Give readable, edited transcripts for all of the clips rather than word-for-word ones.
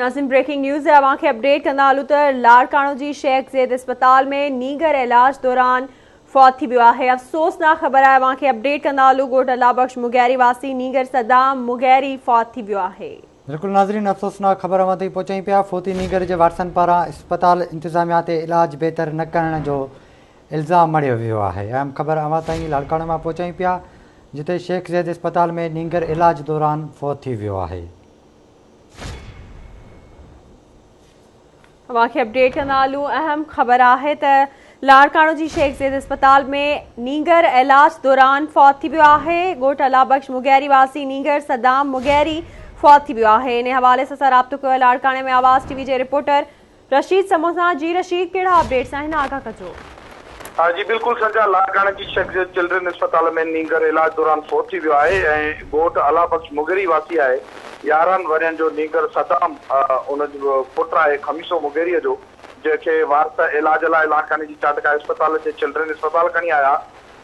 Nazim breaking news है अवां खे अपडेट कंदा हलूं त लाड़काणो जी शेख ज़ैद अस्पताल में नीगर इलाज दौरान फौत थी वियो आहे। अफ़सोसनाक ख़बर आहे अवां खे अपडेट कंदा हलूं। ॻोठ अलाबख्श मुगैरी वासी नीगर सदाम मुगैरी फौत थी वियो आहे। बिल्कुल नाज़रीन, अफ़सोसनाक ख़बर अवां ताईं पहुचाई पिया। फोती नीगर जे वारसनि पारां अस्पताल इंतज़ामिया ते इलाज बहितर न करण जो इल्ज़ाम मढ़ियो वियो आहे। अहम ख़बर अवां ताईं लाड़काणे मां पहुचाई पिया, जिते शेख ज़ैद अस्पताल में नीगर इलाज दौरान फौत थी वियो आहे। अवां खे अपडेट कंदा हलूं। अहम ख़बर आहे त लाड़काणो जी शेख ज़ैद अस्पताल में नीगर इलाज दौरान फौत थी वियो आहे। ॻोठ अलाबख्श मुगैरी वासी नीगर सदाम मुगैरी फौत थी वियो आहे। इन हवाले सां राब्तो कयो लाड़काणे में आवाज़ टीवी जे रिपोर्टर रशीद समोसा। जी रशीद, कहिड़ा अपडेट्स आहिनि, आगाह कजो। जी बिल्कुल संजा, लाड़काणे जी शेख ज़ैद चिल्ड्रन अस्पताल में नीगर इलाज दौरान फौत थी वियो आहे ऐं ॻोठ अलाबख्श मुगैरी वासी आहे। 11 वरियनि जो नीगर सदाम उन जो पुटु आहे खमीसो मुगैरीअ जो, जंहिंखे वारस इलाज लाइ लाड़काणे जी चाटका अस्पताल जे चिल्ड्रन अस्पताल खणी आया,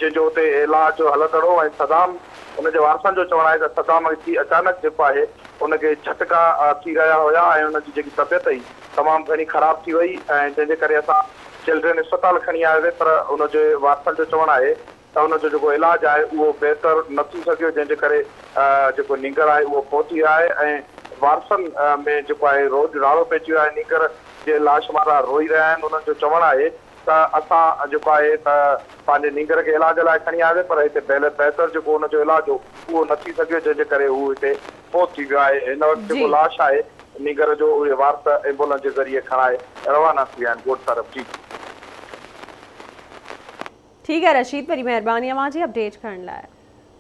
जंहिंजो हुते इलाज हलंदड़ो ऐं सदाम उनजे वारसनि जो चवणु आहे त सदाम जी अचानक जेको आहे उनखे झटका थी रहिया हुया ऐं उनजी जेकी तबियत हुई तमामु घणी ख़राब थी वई ऐं जंहिंजे करे असां चिल्ड्रन अस्पताल खणी आयासीं। पर उनजे वारसनि जो चवणु आहे त उनजो जेको इलाजु आहे उहो बहितर न थी सघियो, जंहिंजे करे जेको नीगर आहे उहो पहुती आहे ऐं वारसनि में जेको आहे रोज़ नालो पइजी वियो आहे। नीगर जे लाश वारा रोई रहिया आहिनि। उन्हनि जो चवणु आहे त असां जेको आहे त पंहिंजे नीगर खे इलाज लाइ खणी आयासीं, पर हिते बहितर जेको हुनजो इलाजु हो उहो न थी सघियो, जंहिंजे करे हू हिते फौत थी वियो आहे। हिन वक़्तु जेको लाश आहे नीगर जो उहे वारस एम्बुलेंस जे ज़रिए खणाए रवाना थी विया आहिनि ॻोठ तरफ़। जी ठीक है रशीद, वरी महिरबानी अवां जी अपडेट करण लाइ।